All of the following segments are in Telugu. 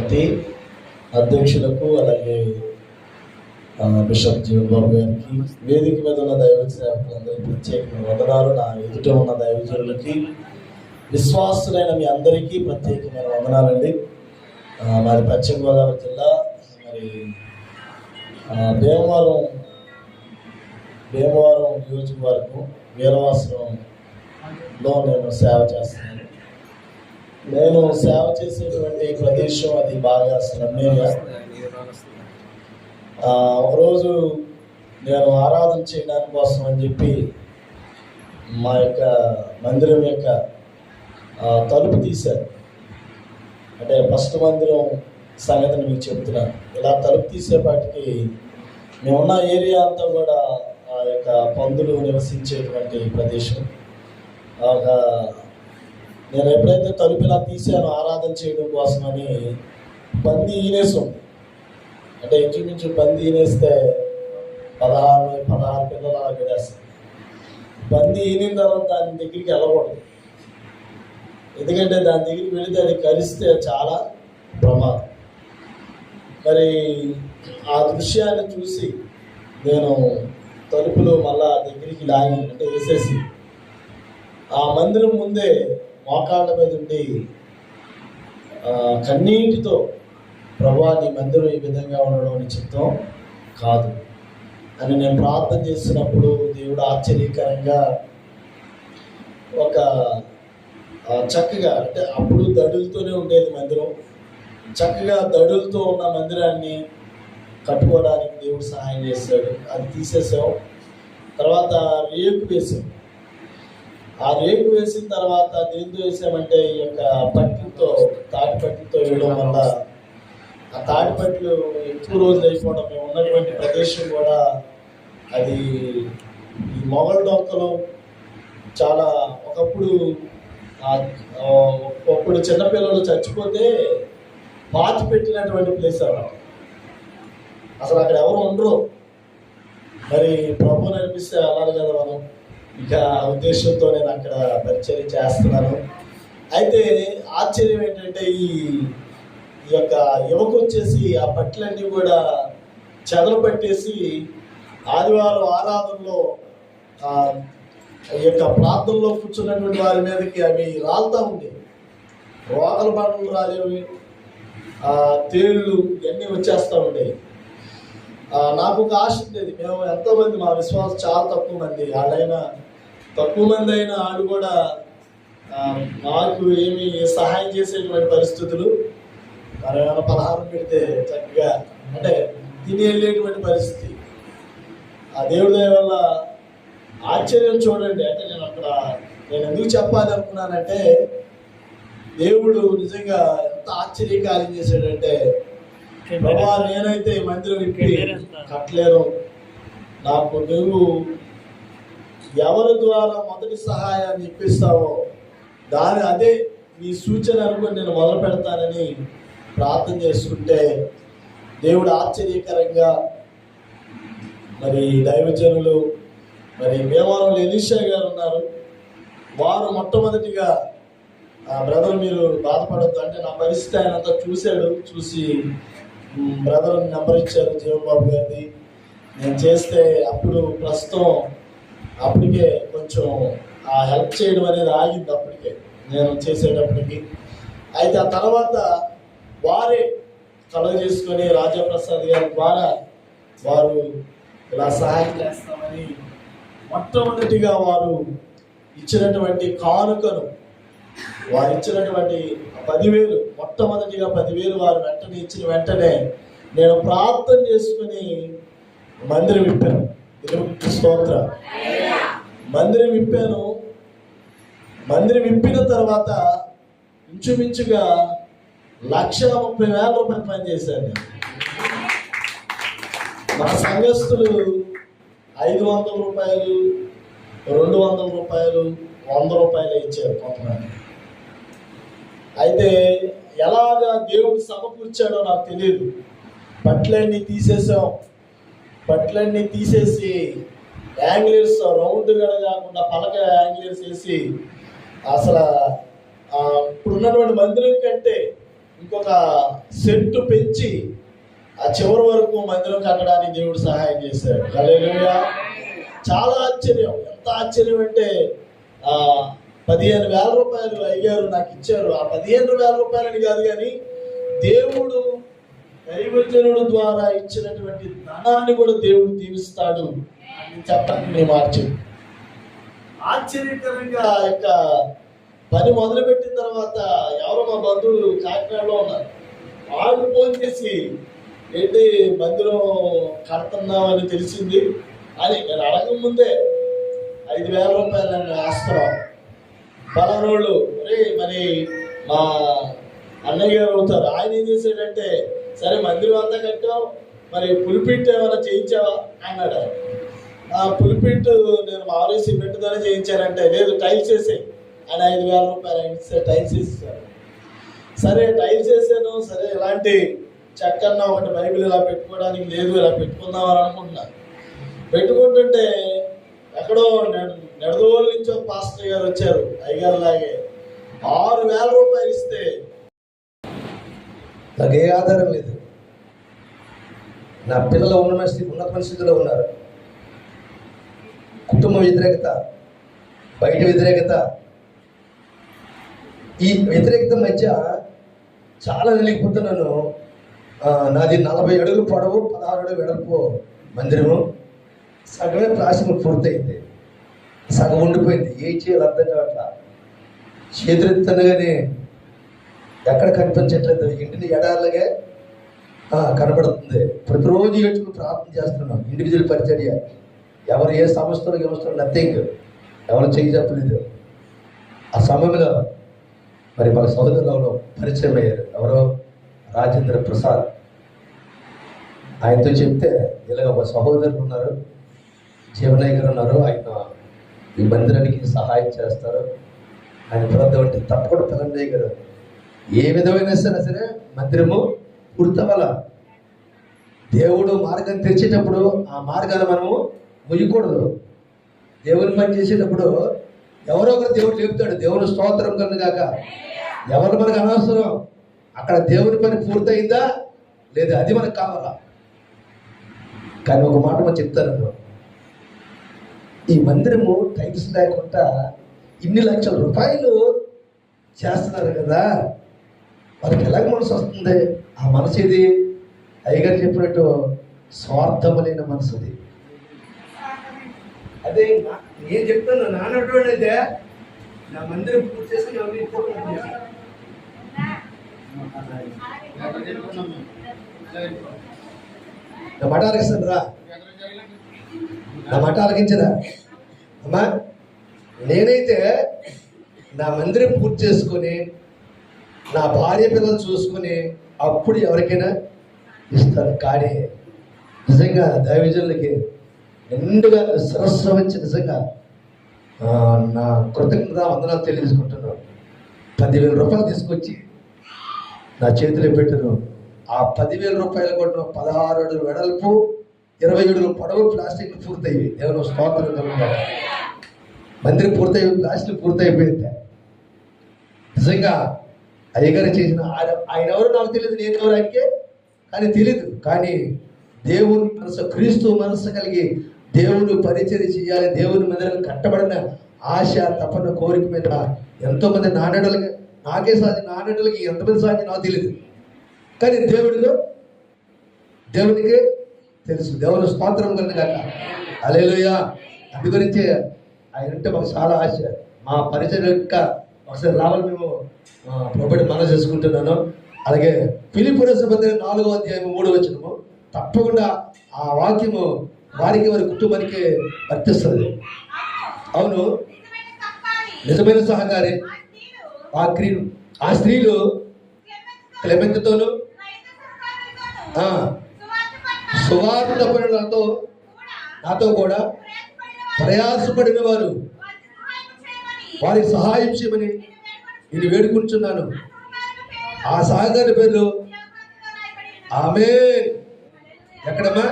కమిటీ అధ్యక్షులకు, అలాగే బిషప్ జీవన్ బాబు గారికి, వేదిక మీద ఉన్న దైవ సేవకులందరికీ ప్రత్యేకమైన వందనాలు. నా ఎదుట ఉన్న దైవజనులకి, విశ్వాసులైన మీ అందరికీ ప్రత్యేకమైన వందనాలండి. మాది పశ్చిమ గోదావరి జిల్లా, మరి భీమవరం నియోజకవర్గం వీరవాసరంలో నేను సేవ చేస్తున్నాను. నేను సేవ చేసేటువంటి ప్రదేశం అది బాగా శ్రమేయ. ఒకరోజు నేను ఆరాధన చేయడానికి కోసం అని చెప్పి మా యొక్క మందిరం యొక్క తలుపు తీశారు. అంటే ఫస్ట్ మందిరం సంగతిని మీకు చెప్తున్నాను. ఇలా తలుపు తీసేపాటికి మేమున్న ఏరియా అంతా కూడా ఆ యొక్క పందులు నివసించేటువంటి ప్రదేశం. నేను ఎప్పుడైతే తలుపు ఇలా తీసానో ఆరాధన చేయడం కోసమని పంది ఈనేసం, అంటే ఇంచుమించు పంది ఈనేస్తే 16 పిల్లలు అలా పెడేస్తాయి. పంది ఈనిన తర్వాత దాని దగ్గరికి వెళ్ళకూడదు, ఎందుకంటే దాని దగ్గరికి వెళితే అది కరిస్తే చాలా ప్రమాదం. మరి ఆ దృశ్యాన్ని చూసి నేను తలుపులు మళ్ళా దగ్గరికి లాగి అంటే వేసేసి ఆ మందిరం ముందే మోకాళ్ళ మీద ఉండి కన్నీటితో, ప్రభువా నీ మందిరం ఈ విధంగా ఉండడం అని చిత్తం కాదు అని నేను ప్రార్థన చేసినప్పుడు దేవుడు ఆశ్చర్యకరంగా ఒక చక్కగా, అంటే అప్పుడు దడులతోనే ఉండేది మందిరం, చక్కగా దడులతో ఉన్న మందిరాన్ని కట్టుకోవడానికి దేవుడు సహాయం చేశాడు. అది తీసేసాం. తర్వాత రేకు వేసాం. ఆ రేకు వేసిన తర్వాత దేంతో వేసామంటే ఈ యొక్క పట్టితో, తాటి పట్టితో వేయడం వల్ల ఆ తాటి పట్లు ఎక్కువ రోజులు అయిపోవడం, మేము ఉన్నటువంటి ప్రదేశం కూడా అది ఈ మొగల్ డొక్కలు చాలా ఒకప్పుడు చిన్నపిల్లలు చచ్చిపోతే పాతి పెట్టినటువంటి ప్లేస్ అన్నమాట. అసలు అక్కడ ఎవరు ఉండరు. మరి ప్రభు నడిపిస్తే అన్నారు కదా మనం, ఇక ఉద్దేశంతో నేను అక్కడ పరిచర్య చేస్తున్నాను. అయితే ఆశ్చర్యం ఏంటంటే ఈ యొక్క యువకు వచ్చేసి ఆ పట్లన్నీ కూడా చెదలు పట్టేసి ఆదివారం ఆరాధనలో ఈ యొక్క ప్రాంతంలో కూర్చున్నటువంటి వారి మీదకి అవి రాలుతూ ఉండేవి. రోగల బండలు రాలేవి, తేళ్ళు ఇవన్నీ వచ్చేస్తూ ఉండేవి. నాకు ఒక ఆశ ఉండేది. మేము ఎంతోమంది, మా విశ్వాసం చాలా తక్కువ మంది, తక్కువ మంది అయినా వాళ్ళు కూడా మాకు ఏమి సహాయం చేసేటువంటి పరిస్థితులు, మనం ఏమైనా పలహారం పెడితే చక్కగా అంటే తిని వెళ్ళేటువంటి పరిస్థితి. ఆ దేవుడి దయ వల్ల ఆశ్చర్యం చూడండి. అంటే నేను ఎందుకు చెప్పాలి అనుకున్నానంటే, దేవుడు నిజంగా ఎంత ఆశ్చర్యకార్యం చేశాడంటే, ప్రభా నేనైతే ఈ మందిరం విప్పి కట్టలేను, నాకు నువ్వు ఎవరి ద్వారా మొదటి సహాయాన్ని ఇప్పిస్తావో అదే నీ సూచన అనుకుని నేను మొదలు పెడతానని ప్రార్థన చేసుకుంటే, దేవుడు ఆశ్చర్యకరంగా మరి దైవజనులు, మరి భీమవరంలో ఎలీషా గారు ఉన్నారు, వారు మొట్టమొదటిగా బ్రదర్ మీరు బాధపడద్దు అంటే నా పరిస్థితి ఆయన అంతా చూసి బ్రదర్ నెంబర్ ఇచ్చారు జీవన్ బాబు గారిది. నేను చేస్తే అప్పటికే కొంచెం ఆ హెల్ప్ చేయడం అనేది ఆగింది అప్పటికే నేను చేసేటప్పటికి. అయితే ఆ తర్వాత వారే కలుగ చేసుకొని రాజాప్రసాద్ గారి ద్వారా వారు ఇలా సహాయం చేస్తామని మొట్టమొదటిగా వారు ఇచ్చినటువంటి కానుకను, వారు ఇచ్చినటువంటి 10,000, మొట్టమొదటిగా 10,000 వారు ఇచ్చిన వెంటనే నేను ప్రార్థన చేసుకుని మందిరం విప్పాను. స్తోత్రం. మందిరం విప్పాను. మందిరం విప్పిన తర్వాత ఇంచుమించుగా 1,30,000 పనిచేశాను. మన సంఘస్థులు 500 రూపాయలు, 200 రూపాయలు, 100 రూపాయలు ఇచ్చారు కొంతమంది. అయితే ఎలాగా దేవుడు సమకూర్చాడో నాకు తెలియదు. పట్లన్నీ తీసేసి యాంగిల్స్ రౌండ్గా కాకుండా పలక యాంగిల్స్ వేసి, అసలు ఇప్పుడున్నటువంటి మందిరం కంటే ఇంకొక సెంటు పెంచి ఆ చివరి వరకు మందిరం కట్టడానికి దేవుడు సహాయం చేశాడు. హల్లెలూయా. చాలా ఆశ్చర్యం. ఎంత ఆశ్చర్యం అంటే 15,000 రూపాయలు అయ్యారు నాకు ఇచ్చారు. ఆ 15,000 రూపాయలని కాదు, కానీ దేవుడు దైవజనుడు ద్వారా ఇచ్చినటువంటి ధనాన్ని కూడా దేవుడు దీవిస్తాడు అని చెప్పడానికి మేము ఆశ్చర్యకరంగా ఆ యొక్క పని మొదలుపెట్టిన తర్వాత ఎవరో మా బంధువులు కాకినాడలో ఉన్నారు. వాళ్ళు ఫోన్ చేసి ఏంటి మందిరం కడుతున్నామని తెలిసింది అని నేను అడగక ముందే 5,000 రూపాయలు నన్ను వేస్తున్నాం. పలానోళ్ళు మరి మా అన్నయ్య గారు అవుతారు. ఆయన ఏం చేశాడంటే, సరే మందిరం అంతా కట్టావు, మరి పులిపిట్ ఏమైనా చేయించావా అన్నాడు. ఆ పులిపిట్ నేను మామూలు సిమెంట్తోనే చేయించానంటే, లేదు టైల్స్ వేసాయి ఆయన 5,000 రూపాయలు ఆయన ఇస్తే టైల్స్ వేసేసారు. సరే టైల్స్ వేసాను, సరే ఇలాంటి చెక్కన్న ఒకటి బైబిల్ ఇలా పెట్టుకోవడానికి లేదు, ఇలా పెట్టుకుందామని అనుకుంటున్నాను. పెట్టుకుంటుంటే ఎక్కడో నెడదోళ్ళ నుంచి ఒక పాస్టర్ గారు వచ్చారు. అయ్యగారు లాగే 6,000 రూపాయలు ఇస్తే నాకు ఏ ఆధారం లేదు. నా పిల్లలు ఉన్నత స్థితిలో ఉన్నారు. కుటుంబ వ్యతిరేకత, బయట వ్యతిరేకత, ఈ వ్యతిరేకత మధ్య చాలా నలిగిపోతున్నాను. నాది 40 అడుగులు పొడవు, 16 అడుగులు వెడల్పు మందిరము. సగమే ప్లాస్టిక్ పూర్తయింది, సగం ఉండిపోయింది. ఏం చేయాలి అర్థం కావట్లా. చేతులెత్తనగానే ఎక్కడ కనిపించట్లేదు. ఇంటిని ఎడార్లుగా కనబడుతుంది. ప్రతిరోజు ఏడ్చుకుని ప్రార్థన చేస్తున్నాం. ఇండివిజువల్ పరిచర్య. ఎవరు ఏ సంస్థలు నథింగ్, ఎవరు చేయి చెప్పలేదు. ఆ సమయంలో మరి మన సోదరులలో పరిచయం అయ్యారు. ఎవరో రాజేంద్ర ప్రసాద్. ఆయనతో చెప్తే ఇలాగ ఒక సహోదరులు ఉన్నారు, జీవనయ్య గారు ఉన్నారు, ఆయన ఈ మందిరానికి సహాయం చేస్తారు. ఆయన ప్రార్థన అంటే తప్పకుండా పిల్లయ్య గారు ఏ విధమైన సరే మందిరము పూర్తవల. దేవుడు మార్గం తెరిచేటప్పుడు ఆ మార్గాన్ని మనము ముయ్యకూడదు. దేవుని పని చేసేటప్పుడు ఎవరో ఒకరు దేవుడు చెప్తాడు. దేవుని స్తోత్రం కనుగాక. ఎవరు మనకు అనవసరం. అక్కడ దేవుని పని పూర్తయిందా లేదా అది మనకు కావాలా. కానీ ఒక మాట మనం చెప్తాను, ఈ మందిరము టైల్స్ లేకుండా ఇన్ని లక్షల రూపాయలు చేస్తున్నారు కదా, వాళ్ళకి ఎలాగ మనసు వస్తుంది? ఆ మనసు ఇది అయ్యగారు చెప్పినట్టు స్వార్థమలైన మనసు అది. అదే నేను చెప్తాను, నాన్నటువంటి అయితే నా మందిరం పూర్తి చేసుకుని నా మాట ఆలకిస్తాను రా, నా మాట ఆలకించరా అమ్మా. నేనైతే నా మందిరం పూర్తి చేసుకొని నా భార్య పిల్లలు చూసుకుని అప్పుడు ఎవరికైనా ఇస్తాను. కానీ నిజంగా దైవజనులకి నిండుగా సరస్సు వచ్చి నిజంగా నా కృతజ్ఞత వందనాలు తెలియజేసుకుంటున్నాను. 10,000 రూపాయలు తీసుకొచ్చి నా చేతిలో పెట్టాను. ఆ 10,000 రూపాయలు కూడా 16 అడుగులు వెడల్పు, 20 అడుగులు పొడవు ప్లాస్టిక్ పూర్తయ్యి. దేవుని స్తోత్రం కలుగుతాడు. మందిరం పూర్తయి ప్లాస్టిక్ పూర్తయిపోయింది. నిజంగా అయ్యగారు చేసిన ఆయన ఎవరు నాకు తెలియదు, నేను ఎవరు ఆయనకే కానీ తెలీదు. కానీ దేవుని మనసు, క్రీస్తు మనసు కలిగి దేవుని పరిచర్య చేయాలి, దేవుని మందిరం కట్టబడిన ఆశ, తపన, కోరిక మీద ఎంతోమంది నాన్నడులకి, నాకే సాధ్యం, నాన్నడులకి ఎంతమంది సాధ్యం నాకు తెలియదు. కానీ దేవునికి తెలుసు. దేవుని స్తోత్రం కనుగాక. హల్లెలూయా. అందు గురించి ఆయన అంటే మాకు చాలా ఆశ. మా పరిచర్య ఒకసారి రావాలి మేము ప్రభువుని మనవి చేసుకుంటున్నాను. అలాగే ఫిలిప్పీ పత్రిక 4వ అధ్యాయం 3వ వచనము తప్పకుండా ఆ వాక్యము వారికి వారి కుటుంబానికి వర్తిస్తుంది. అవును, నిజమైన సహకారి ఆ స్త్రీలు క్లెమెంతుతోను సువార్త పనులతో నాతో కూడా ప్రయాసపడిన వారు వారికి సహాయం చేయమని నేను వేడుకుంటున్నాను. ఆ సహకారి పేర్లు ఆమేన్. ఎక్కడమ్మా?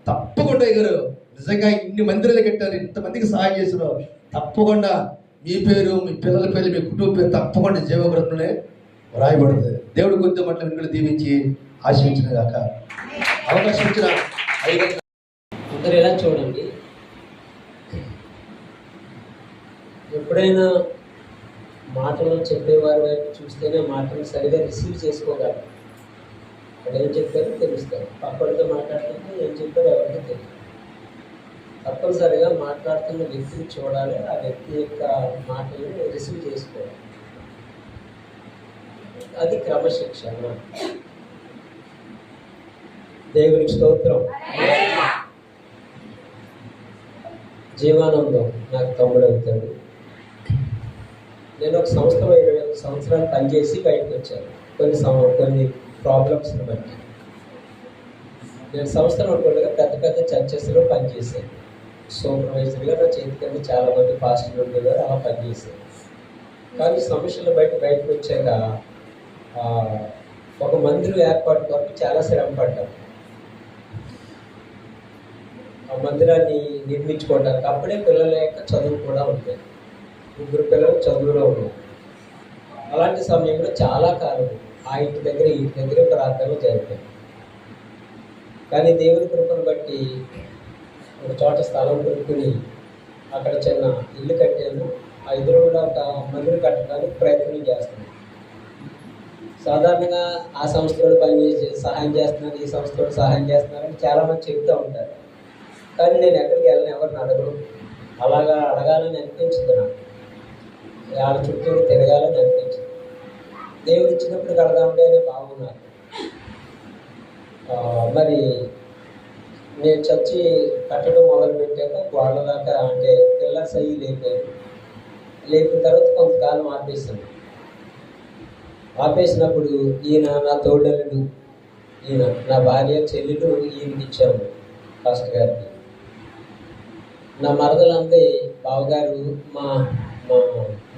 తప్పకుండా గారు నిజంగా ఇన్ని మందిరాలు కట్టారు, ఇంతమందికి సహాయం చేస్తున్నారు. తప్పకుండా మీ పేరు, మీ పిల్లల పేరు, మీ కుటుంబ పేరు తప్పకుండా జీవగ్రంథంలో వ్రాయబడుతుంది. దేవుడు కొద్ది మట్ల వెనుకలు దీవించి ఆశీర్వదించిన గాక. అవకాశం ఇచ్చిన అయ్యగారు అందరు ఎలా చూడండి, ఎప్పుడైనా మాటలు చెప్పేవారి వైపు చూస్తేనే మాటలు సరిగా రిసీవ్ చేసుకోగలరు. అక్కడ ఏం చెప్పారో తెలుస్తారు. పక్కడితో మాట్లాడుతుంటే ఏం చెప్పారో ఎవరికీ తెలియదు. తప్పనిసరిగా మాట్లాడుతున్న వ్యక్తిని చూడాలి, ఆ వ్యక్తి యొక్క మాటలను రిసీవ్ చేసుకోవాలి. అది క్రమశిక్షణ. దేవునికి స్తోత్రం. జీవానందం నాకు తమ్ముడు అవుతాడు. నేను ఒక సంస్థలో 21 సంవత్సరాలు పనిచేసి బయటకు వచ్చాను. కొన్ని ప్రాబ్లమ్స్ని బట్టి నేను సంస్థలో ఉండగా పెద్ద పెద్ద చర్చెస్లో పనిచేశాను. సూపర్వైజర్గా నా చేతి కింద చాలామంది పాస్టర్లు ఉండేవారు, అలా పనిచేశాను. కానీ సమస్యలు బయటకు వచ్చాక ఒక మందిరం ఏర్పాటు కొరకు చాలా శ్రమ పడ్డాను. ఆ మందిరాన్ని నిర్మించుకోవడానికి అప్పుడే పిల్లల యొక్క చదువు కూడా ఉంటుంది. 3 పిల్లలు చదువులో ఉన్నారు. అలాంటి సమయంలో చాలా కాలం ఆ ఇంటి దగ్గర ప్రార్థనలు జరిపాయి. కానీ దేవుని కృపను బట్టి ఒక చోట స్థలం కొనుక్కుని అక్కడ చిన్న ఇల్లు కట్టాను. ఆ ఇద్దరు కూడా ఒక మందిరం కట్టడానికి ప్రయత్నం చేస్తున్నాను. సాధారణంగా ఆ సంస్థలో పనిచేసి సహాయం చేస్తున్నారు, ఈ సంస్థలో సహాయం చేస్తున్నారని చాలామంది చెప్తూ ఉంటారు. కానీ నేను ఎక్కడికి వెళ్ళను, ఎవరిని అడగను. అలాగా అడగాలని అనిపించింది నాకు. వాళ్ళ చుట్టూ తిరగాలని అనిపించింది. దేవుడు ఇచ్చినప్పుడు కడదామంటే అని బాగున్నారు. మరి నేను చర్చి కట్టడం మొదలుపెట్టాక గోడల దాకా అంటే పిల్లర్స్ అయ్యి లేపిన తర్వాత కొంతకాలం ఆపేసాను. ఆపేసినప్పుడు ఈయన నా తోడలుడు, ఈయన నా భార్య చెల్లెలు ఈయనకి ఇచ్చాము ఫాస్ట్ గారికి. నా మరదలంతా బావగారు మా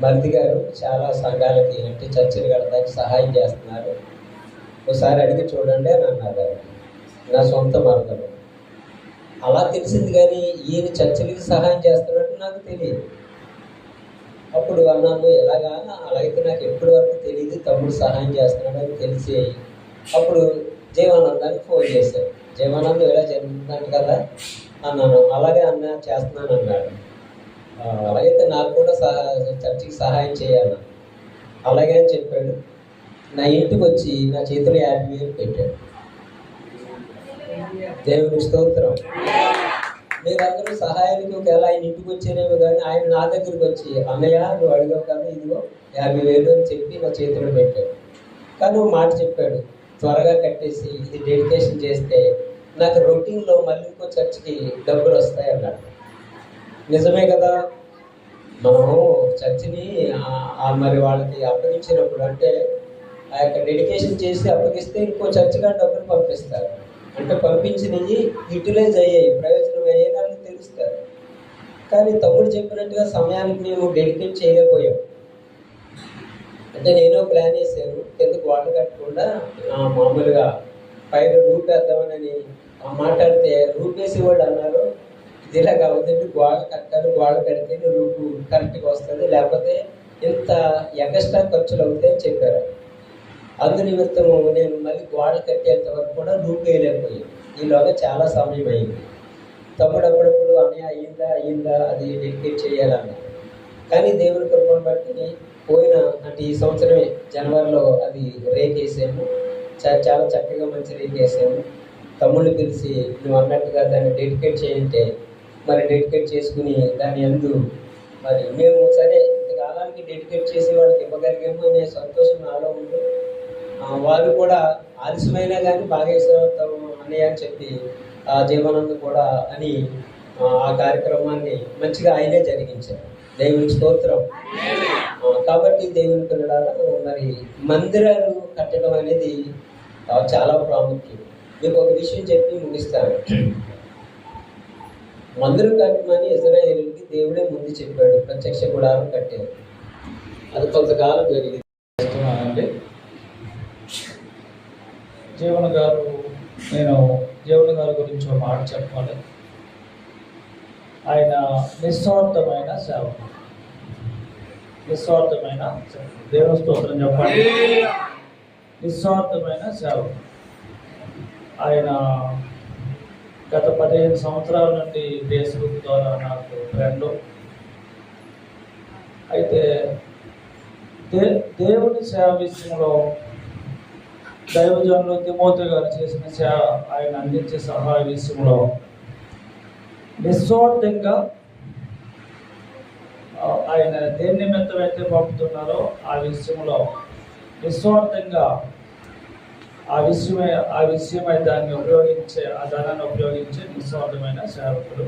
మరిది గారు చాలా సంఘాలకి అంటే చర్చలు కడడానికి సహాయం చేస్తున్నారు, ఒకసారి అడిగి చూడండి అని అన్నారు. నా సొంత మరదలు. అలా తెలిసింది, కానీ ఈయన చర్చలకి సహాయం చేస్తున్నట్టు నాకు తెలియదు. అప్పుడు అన్నాను, ఎలాగా? అలాగైతే నాకు ఎప్పటి వరకు తెలియదు, తమ్ముడు సహాయం చేస్తున్నాడని తెలిసి అప్పుడు జీవానందానికి ఫోన్ చేశాను. జీవానందం ఎలా జరుగుతుందంట కదా అన్నాను. అలాగే అన్న చేస్తున్నాను అన్నాడు. అలాగైతే నాకు కూడా చర్చికి సహాయం చేయాలి. అలాగే అని చెప్పాడు. నా ఇంటికి వచ్చి నా చేతిలో 50,000 పెట్టాడు. దేవునికి స్తోత్రం. మీరందరూ సహాయానికి ఒకవేళ ఆయన ఇంటికి వచ్చారేమో, కానీ ఆయన నా దగ్గరికి వచ్చి అన్నయ్య నువ్వు అడిగావు కదా ఇదిగో 50,000 అని చెప్పి నా చేతిలో పెట్టాడు. కానీ ఒక మాట చెప్పాడు, త్వరగా కట్టేసి ఇది డెడికేషన్ చేస్తే నాకు రొటీన్లో మళ్ళీ ఇంకో చర్చికి డబ్బులు వస్తాయి అన్నాడు. నిజమే కదా. మనము చర్చిని మరి వాళ్ళకి అప్పగించినప్పుడు అంటే ఆ యొక్క డెడికేషన్ చేసి అప్పగిస్తే ఇంకో చర్చిగా డబ్బులు పంపిస్తారు. అంటే పంపించినవి యూటిలైజ్ అయ్యాయి, ప్రయోజనం అయ్యేదాన్ని తెలుస్తారు. కానీ తమ్ముడు చెప్పినట్టుగా సమయానికి మేము డెడికేట్ చేయలేకపోయాం. అంటే నేను ప్లాన్ చేశాను, కిందకు వాటర్ కట్టకుండా మామూలుగా పైన రూప్ వేద్దామని మాట్లాడితే రూపేసి వాళ్ళు అన్నారు, ఇది ఇలా కావద్దండి, గోడ కట్టాలి, గోడ కడితే రూపు కరెక్ట్గా వస్తుంది, లేకపోతే ఇంత ఎక్స్ట్రా ఖర్చులు అవుతాయని చెప్పారు. అందు నిమిత్తము నేను మళ్ళీ గోడ కట్టేంత వరకు కూడా రూపు వేయలేకపోయాను. ఈలోగా చాలా సమయం అయింది. తమ్ముడు అప్పుడప్పుడు అన్నయ్య అయ్యిందా అది డెడికేట్ చేయాలన్నా. కానీ దేవుని కృపను బట్టి పోయిన అంటే ఈ సంవత్సరమే జనవరిలో అది రేకేసాము. చాలా చక్కగా మంచి రేకేసాము. తమ్ముళ్ళు పిలిచి నువ్వు అన్నట్టుగా దాన్ని డెడికేట్ చేయంటే మరి డెడికేట్ చేసుకుని దాని యందు మరి మేము సరే ఇంతకాలానికి డెడికేట్ చేసి వాళ్ళకి ఇవ్వగలిగాము అనే సంతోషం నాలో ఉంది. వాళ్ళు కూడా ఆలస్యమైనా కానీ బాగా ఇస్తాం అన్నయ్య అని చెప్పి జీవనందు కూడా అని ఆ కార్యక్రమాన్ని మంచిగా ఆయనే జరిగించారు. దేవుని స్తోత్రం. కాబట్టి దేవుని పిల్లలారా మరి మందిరాలు కట్టడం అనేది చాలా ప్రాముఖ్యం. మీకు ఒక విషయం చెప్పి ముగిస్తాను. మందిరం కట్టమని ఇశ్రాయేలుకి దేవుడే ముందు చెప్పాడు. ప్రత్యక్ష గుడారం కట్టారు. అది కొంతకాలం జరిగింది. అంటే నేను జీవన గారి గురించి ఒక మాట చెప్పాలి. ఆయన నిస్వార్థమైన సేవ. నిస్వార్థమైన దేవుని స్తోత్రం చెప్పండి. నిస్వార్థమైన సేవకుడు. ఆయన గత 15 సంవత్సరాల నుండి ఫేస్బుక్ ద్వారా నాకు ఫ్రెండ్. అయితే దేవుని సేవ విషయంలో దైవజనులు తిమోతి గారు చేసిన సేవ, ఆయన అందించే సహాయ విషయంలో నిస్వార్థంగా ఆయన దేని నిమిత్తం అయితే పంపుతున్నారో ఆ విషయంలో నిస్వార్థంగా ఆ విషయమై దాన్ని ఉపయోగించే, ఆ ధనాన్ని ఉపయోగించే నిస్వార్థమైన సేవకుడు.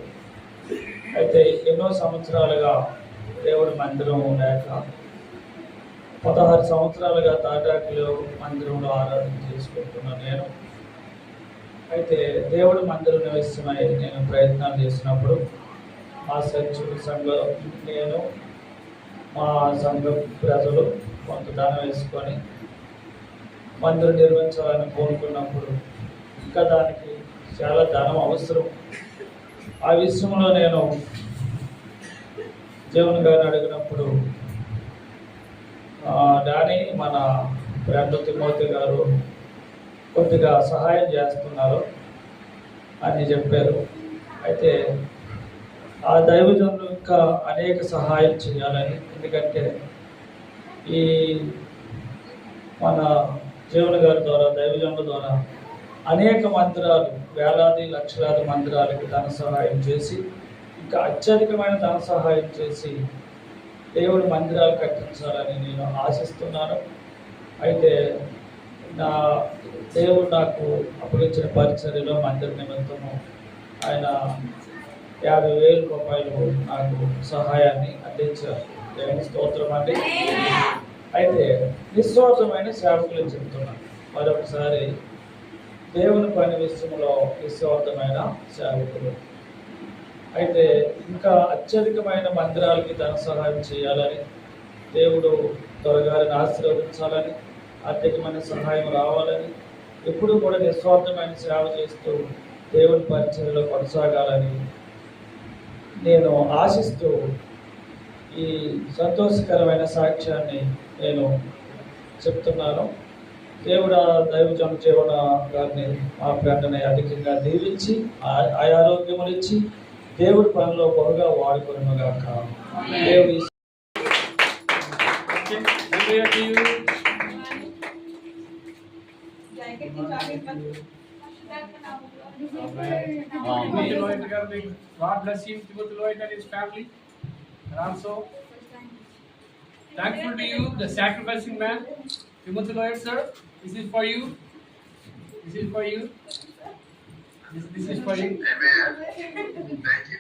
అయితే ఎన్నో సంవత్సరాలుగా దేవుడి మందిరం లేక 16 సంవత్సరాలుగా తాటాకులో మందిరంలో ఆరాధన చేసుకుంటున్నాను నేను. అయితే దేవుడి మందిరం నిమిత్తమై నేను ప్రయత్నాలు చేసినప్పుడు మా సంఘం, నేను మా సంఘ ప్రజలు కొంత ధనం వేసుకొని మందిరం నిర్మించాలని కోరుకున్నప్పుడు ఇంకా దానికి చాలా ధనం అవసరం. ఆ విషయంలో నేను దేవుని గారిని అడిగినప్పుడు డానీ మన ఫ్రెండ్ తిమోతి గారు కొద్దిగా సహాయం చేస్తున్నారు అని చెప్పారు. అయితే ఆ దైవజనులు ఇంకా అనేక సహాయం చేయాలని, ఎందుకంటే ఈ మన జీవన గారి ద్వారా, దైవజనుల ద్వారా అనేక మందిరాలు, వేలాది లక్షలాది మందిరాలకి ధన సహాయం చేసి, ఇంకా అత్యధికమైన ధన సహాయం చేసి దేవుడి మందిరాలు కట్టించాలని నేను ఆశిస్తున్నాను. అయితే నా దేవుడు నాకు అప్పగించిన పరిచర్యలో మందిర నిమిత్తము ఆయన 50,000 రూపాయలు నాకు సహాయాన్ని అందించారు. దేవుని స్తోత్రం అండి. అయితే నిస్వార్థమైన సేవకులు చెప్తున్నాను మరొకసారి, దేవుని పని విషయంలో నిస్వార్థమైన సేవకులు. అయితే ఇంకా అత్యధికమైన మందిరాలకి ధన సహాయం చేయాలని, దేవుడు త్వరగారిని ఆశీర్వదించాలని, ఆర్థికమైన సహాయం రావాలని, ఎప్పుడు కూడా నిస్వార్థమైన సేవ చేస్తూ దేవుని పరిచర్యలో కొనసాగాలని నేను ఆశిస్తూ ఈ సంతోషకరమైన సాక్ష్యాన్ని నేను చెప్తున్నాను. దేవుడు దైవజన జీవన గారిని, మా ఫ్రెండ్ని అధికంగా దీవించి ఆరోగ్యములు ఇచ్చి దేవుడి పనిలో బహుగా వాడుకును గాక. దేవుడి Timothy Lloyd, God bless him, Timothy Lloyd and his family. And also, thankful to you, the sacrificing man, Timothy Lloyd, sir. This is for you. This is for you. This is for you. Amen. Thank you.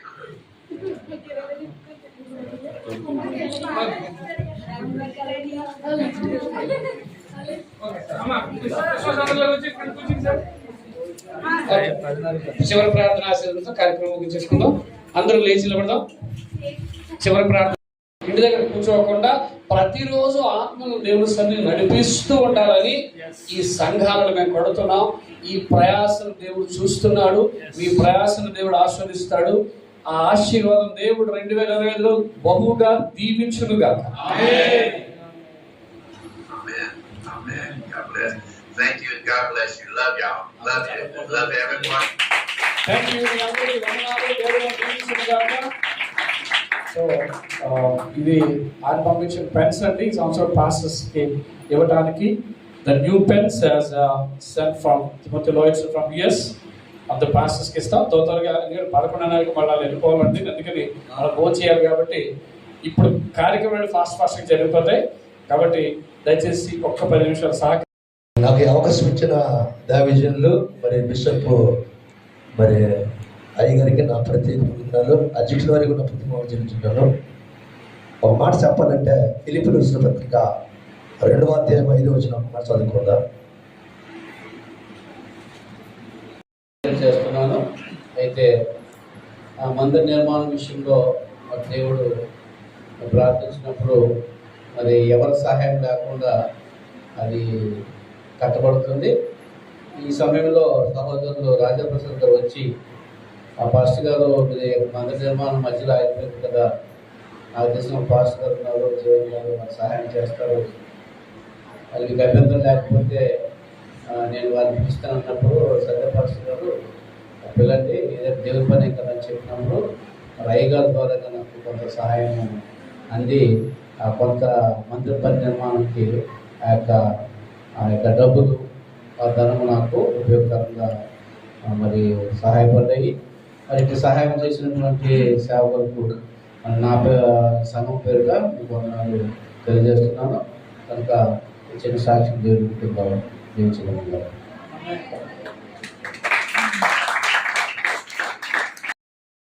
చివరి ప్రార్థన ఆశీర్వదించు కార్యక్రమం ముగించేసుకుందాం. అందరూ లేచి నిలబడదాం. చివరి ప్రార్థన. ఇంటి దగ్గర కూర్చోకుండా ప్రతిరోజు ఆత్మను దేవుని సన్నిధిని నడిపిస్తూ ఉండాలని ఈ సంఘాలను మేము కొడుతున్నాం. ఈ ప్రయాసను దేవుడు చూస్తున్నాడు. మీ ప్రయాసను దేవుడు ఆస్వాదిస్తాడు. ఆ ఆశీర్వాదం దేవుడు 2025లో బహుగా దీవించునుగా. Thank you and God bless you. Love y'all. Love you. Love everyone. Thank you. So ఇది ఆయన పంపించిన పెన్స్ అండి. ఈ సంవత్సరం పాస్టర్స్కి ఇవ్వడానికి the new pens as cent from Timothy Lloyds from US. అంత పాస్టర్స్కి ఇస్తాం. త్వరగా 11:30కి మళ్ళీ వెళ్ళిపోవాలండి. అందుకని మనం భోజనం చేయాలి కాబట్టి ఇప్పుడు కార్యక్రమాలు ఫాస్ట్గా జరిగిపోతాయి. కాబట్టి దయచేసి ఒక్క 10 నిమిషాలు సహకరి. నాకు ఈ అవకాశం ఇచ్చిన దైవజనులు మరి బిషప్ మరి అయ్యగారికి నా ప్రత్యేక వందనాలు. అధ్యక్షుల వారికి కూడా ప్రతిమాలు చెల్లించున్నాను. ఒక మాట చెప్పాలంటే ఫిలిప్పీయులకు రాసిన పత్రిక 2వ అధ్యాయం 5వ వచనం చదువుకుందాం. చేస్తున్నాను. అయితే ఆ మందిర నిర్మాణం విషయంలో మరి దేవుడు ప్రార్థించినప్పుడు మరి ఎవరి సహాయం లేకుండా అది కట్టబడుతుంది. ఈ సమయంలో సహోదరులు రాజప్రసాద్ గారు వచ్చి ఆ పాస్టర్ గారు మందిర నిర్మాణం మధ్యలో అయిపోయింది కదా, నాకు తెలిసిన పాస్టర్ గారు ఉన్నారు, జీవన్ గారు నాకు సహాయం చేస్తారు. వాళ్ళకి అభ్యంతరం లేకపోతే నేను వారిని పిలుస్తాను అన్నప్పుడు సత్యపరుస్తున్నారు పిల్లండి ఏదైతే దేవుని పని కదా అని చెప్పినప్పుడు రైగాల ద్వారా నాకు కొంత సహాయం అంది. కొంత మందిర పని నిర్మాణానికి ఆ యొక్క డబ్బులు ఆ ధనము నాకు ఉపయోగకరంగా మరి సహాయపడ్డాయి. మరి ఇటు సహాయం చేసినటువంటి సేవకులకు నా సంఘం పేరుగా మీకు వందనాలు తెలియజేస్తున్నాను. కనుక చిన్న సాక్ష్యం దేవుడికి జీవించగలిగారు.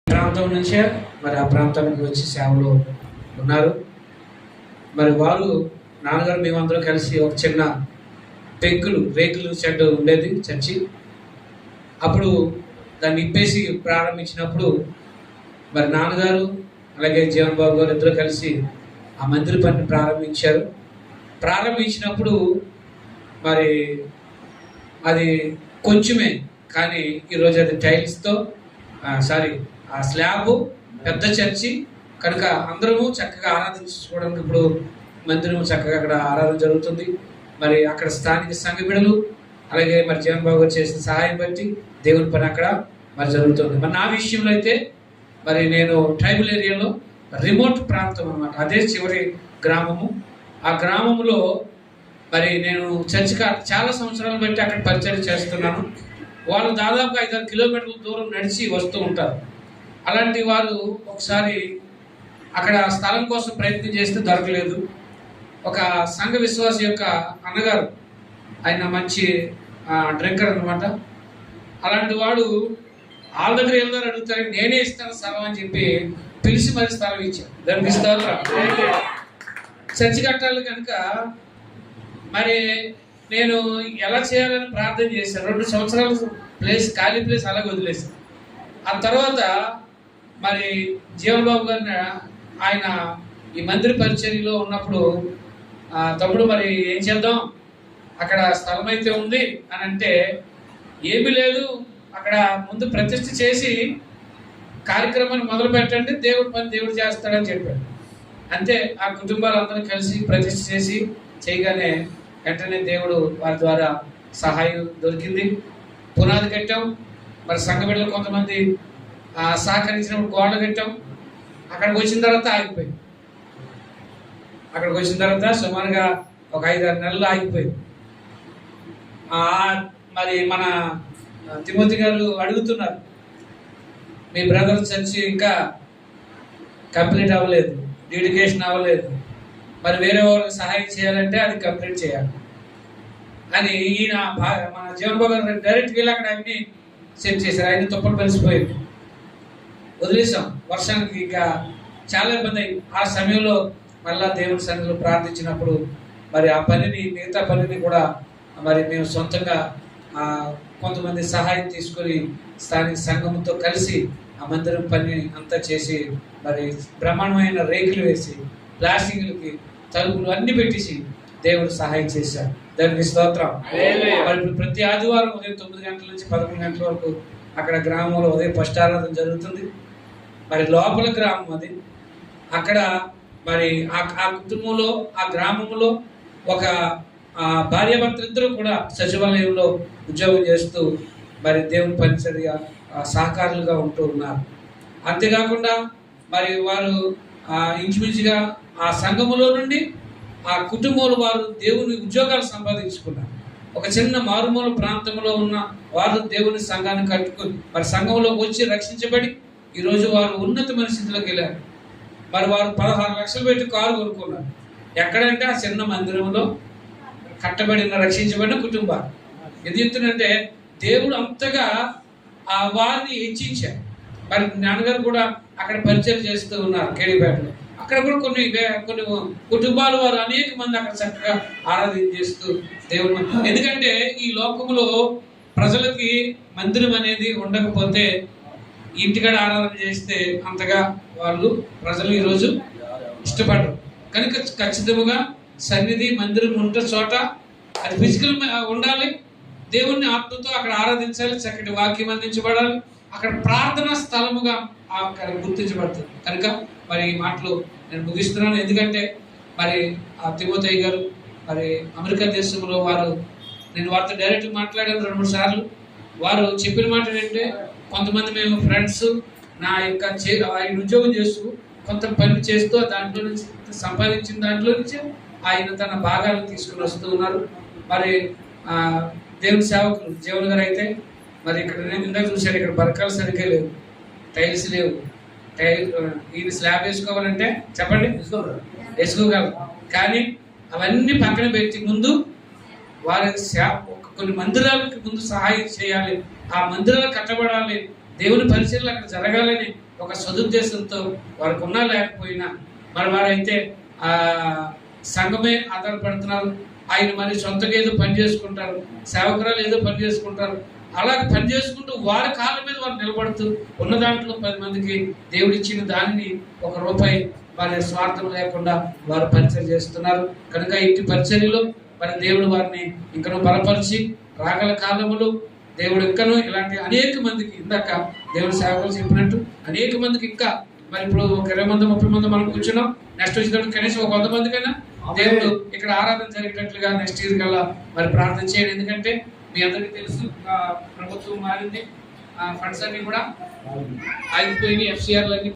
ప్రాంతం నుంచే మరి ఆ ప్రాంతానికి వచ్చి సేవలు ఉన్నారు. మరి వారు నాన్నగారు మేమందరం కలిసి ఒక చిన్న రేకులు షెడ్ ఉండేది చర్చి. అప్పుడు దాన్ని ఇప్పేసి ప్రారంభించినప్పుడు మరి నాన్నగారు అలాగే జీవన్ బాబు గారు ఇద్దరు కలిసి ఆ మందిర పనిని ప్రారంభించినప్పుడు మరి అది కొంచెమే, కానీ ఈరోజు అది టైల్స్తో ఆ స్లాబ్ పెద్ద చర్చి కనుక అందరము చక్కగా ఆరాధించుకోవడానికి ఇప్పుడు మందిరం చక్కగా అక్కడ ఆరాధన జరుగుతుంది. మరి అక్కడ స్థానిక సంఘ బిడ్డలు అలాగే మరి జీవన్ బాబు గారు చేసిన సహాయం బట్టి దేవుని పని అక్కడ మరి జరుగుతుంది. మరి నా విషయంలో అయితే మరి నేను ట్రైబల్ ఏరియాలో రిమోట్ ప్రాంతం అన్నమాట, అదే చివరి గ్రామము. ఆ గ్రామంలో మరి నేను చర్చికి చాలా సంవత్సరాలు బట్టి అక్కడ పరిచయం చేస్తున్నాను. వాళ్ళు దాదాపు 5-6 కిలోమీటర్ల దూరం నడిచి వస్తూ ఉంటారు. అలాంటి వారు ఒకసారి అక్కడ స్థలం కోసం ప్రయత్నం చేస్తే దొరకలేదు. ఒక సంఘ విశ్వాస యొక్క అన్నగారు, ఆయన మంచి డ్రింకర్ అన్నమాట. అలాంటి వాడు వాళ్ళ దగ్గర వెళ్దారు అడుగుతారు, నేనే ఇస్తాను స్థలం అని చెప్పి పిలిచి మరి స్థలం ఇచ్చాను. దానికి ఇస్తారు చర్చి కట్టాలి కనుక మరి నేను ఎలా చేయాలని ప్రార్థన చేశాను. 2 సంవత్సరాలు ఖాళీ ప్లేస్ అలాగే వదిలేశాను. ఆ తర్వాత మరి జీవన్ బాబు గారిని ఆయన ఈ మందిర పరిచర్యలో ఉన్నప్పుడు తమ్ముడు మరి ఏం చేద్దాం, అక్కడ స్థలం అయితే ఉంది అని అంటే, ఏమీ లేదు అక్కడ ముందు ప్రతిష్ఠ చేసి కార్యక్రమాన్ని మొదలు పెట్టండి, దేవుడి పని దేవుడు చేస్తాడని చెప్పాడు. అంతే, ఆ కుటుంబాలందరూ కలిసి ప్రతిష్ఠ చేసి చేయగానే వెంటనే దేవుడు వారి ద్వారా సహాయం దొరికింది. పునాది కట్టాం. మరి సంఘ బిడ్డలు కొంతమంది సహకరించినప్పుడు గోడలు కట్టాం. అక్కడికి వచ్చిన తర్వాత ఆగిపోయింది. అక్కడికి వచ్చిన తర్వాత సుమారుగా ఒక 5-6 నెలలు ఆగిపోయింది. మరి మన తిమోతి గారు అడుగుతున్నారు, మీ బ్రదర్ చర్చి ఇంకా కంప్లీట్ అవ్వలేదు, డెడికేషన్ అవ్వలేదు, మరి వేరే వాళ్ళకి సహాయం చేయాలంటే అది కంప్లీట్ చేయాలి అని ఈయన మన జీవన్ బాబు గారు డైరెక్ట్గా వెళ్ళి అక్కడ అన్ని సెట్ చేశారు. ఆయన తుప్పలు కలిసిపోయింది, వదిలేసాం. వర్షానికి ఇక చాలా ఇబ్బంది అయింది. ఆ సమయంలో మళ్ళా దేవుడి సన్నిధిలో ప్రార్థించినప్పుడు మరి ఆ పనిని, మిగతా పనిని కూడా మరి మేము సొంతంగా కొంతమంది సహాయం తీసుకొని స్థానిక సంఘంతో కలిసి ఆ మందిరం పని అంతా చేసి మరి బ్రహ్మాండమైన రేకులు వేసి ప్లాస్టింగ్లకి తలుపులు అన్ని పెట్టేసి దేవుడు సహాయం చేశారు. దానికి స్తోత్రం. మరి ప్రతి ఆదివారం ఉదయం 9 గంటల నుంచి 11 గంటల వరకు అక్కడ గ్రామంలో ఉదయం ఫస్ట్ ఆరాధన జరుగుతుంది. మరి లోపల గ్రామం అది. అక్కడ మరి ఆ కుటుంబంలో, ఆ గ్రామంలో ఒక భార్యాభర్తలు ఇద్దరు కూడా సచివాలయంలో ఉద్యోగం చేస్తూ మరి దేవుని పరిచర్య సహకారులుగా ఉంటూ ఉన్నారు. అంతేకాకుండా మరి వారు ఇంచుమించుగా ఆ సంఘములో నుండి ఆ కుటుంబంలో వారు దేవుని ఉద్యోగాలు సంపాదించుకున్నారు. ఒక చిన్న మారుమూల ప్రాంతంలో ఉన్న వారు దేవుని సంఘాన్ని కట్టుకుని మరి సంఘంలోకి వచ్చి రక్షించబడి ఈరోజు వారు ఉన్నతమైన స్థితిలోకి వెళ్ళారు. మరి వారు 16 లక్షలు పెట్టి కారు కొనుక్కున్నారు. ఎక్కడంటే ఆ చిన్న మందిరంలో కట్టబడిన రక్షించబడిన కుటుంబాలు. ఎందుకంటే దేవుడు అంతగా వారిని హెచ్చించారు. మరి నాన్నగారు కూడా అక్కడ పరిచయం చేస్తూ ఉన్నారు కేడీపేటలో. అక్కడ కూడా కొన్ని కుటుంబాలు వారు అనేక మంది అక్కడ చక్కగా ఆరాధన చేస్తూ దేవుడు. ఎందుకంటే ఈ లోకంలో ప్రజలకి మందిరం అనేది ఉండకపోతే ఇంటికాడ ఆరాధన చేస్తే అంతగా వాళ్ళు ప్రజలు ఈరోజు ఇష్టపడరు. కనుక ఖచ్చితంగా సన్నిధి మందిరం ఉంటే చోట అది ఫిజికల్ ఉండాలి. దేవుణ్ణి ఆత్మతో అక్కడ ఆరాధించాలి. చక్కటి వాక్యం అందించబడాలి. అక్కడ ప్రార్థనా స్థలముగా అక్కడ గుర్తించబడుతుంది. కనుక మరి ఈ మాటలు నేను ముగిస్తున్నాను. ఎందుకంటే మరి ఆ తిమోతి గారు మరి అమెరికా దేశంలో వారు, నేను వారితో డైరెక్ట్ మాట్లాడాను 2-3 సార్లు. వారు చెప్పిన మాట ఏంటంటే, కొంతమంది మేము ఫ్రెండ్స్ నా యొక్క ఆయన ఉద్యోగం చేస్తూ కొంత పని చేస్తూ దాంట్లో నుంచి సంపాదించిన దాంట్లో నుంచి ఆయన తన భాగాలను తీసుకుని వస్తూ ఉన్నారు. మరి దేవుని సేవకులు జీవన్ గారు అయితే మరి ఇక్కడ నేను ఇందాక చూశాను, ఇక్కడ బరకాలు సరిగ్గా లేవు, టైల్స్ లేవు. ఈయన స్లాబ్ వేసుకోవాలంటే చెప్పండి వేసుకోగలరు, కానీ అవన్నీ పక్కన పెట్టి ముందు వారి కొన్ని మందిరాలకి ముందు సహాయం చేయాలి, ఆ మందిరాలు కట్టబడాలి, దేవుని పరిచర్యలు అక్కడ జరగాలని ఒక సదుద్దేశంతో వారికి ఉన్నా లేకపోయినా మరి వారైతే ఆ సంఘమే ఆధారపడుతున్నారు. ఆయన మరి సొంతగా ఏదో పని చేసుకుంటారు, సేవకురాలు ఏదో పని చేసుకుంటారు. అలా పని చేసుకుంటూ వారి కాళ్ళ మీద వారు నిలబడుతూ ఉన్న దాంట్లో 10 మందికి దేవుడు ఇచ్చిన దానిని ₹1 వారి స్వార్థం లేకుండా వారు పరిచర్య చేస్తున్నారు. కనుక ఇంటి పరిచర్యలో మరి దేవుడు వారిని ఇంకనూ బలపరిచి రాగల కాలములు దేవుడు ఇంకనూ ఇలాంటి అనేక మందికి, ఇందాక దేవుడు సేవకులు చెప్పినట్టు అనేక మందికి ఇంకా మరి ఇప్పుడు ఒక 20 మంది 30 మంది మనం కూర్చున్నాం. నెక్స్ట్ వచ్చేటప్పుడు కనీసం ఒక 100 మందికైనా దేవుడు ఇక్కడ ఆరాధన జరిగేటట్లుగా నెక్స్ట్ ఇయర్ కల్లా మరి ప్రార్థన చేయండి. ఎందుకంటే మీ అందరికీ తెలుసు ప్రభుత్వం మారింది, ఫండ్స్ అన్ని కూడా ఆగిపోయినాయి, FCRలు అన్ని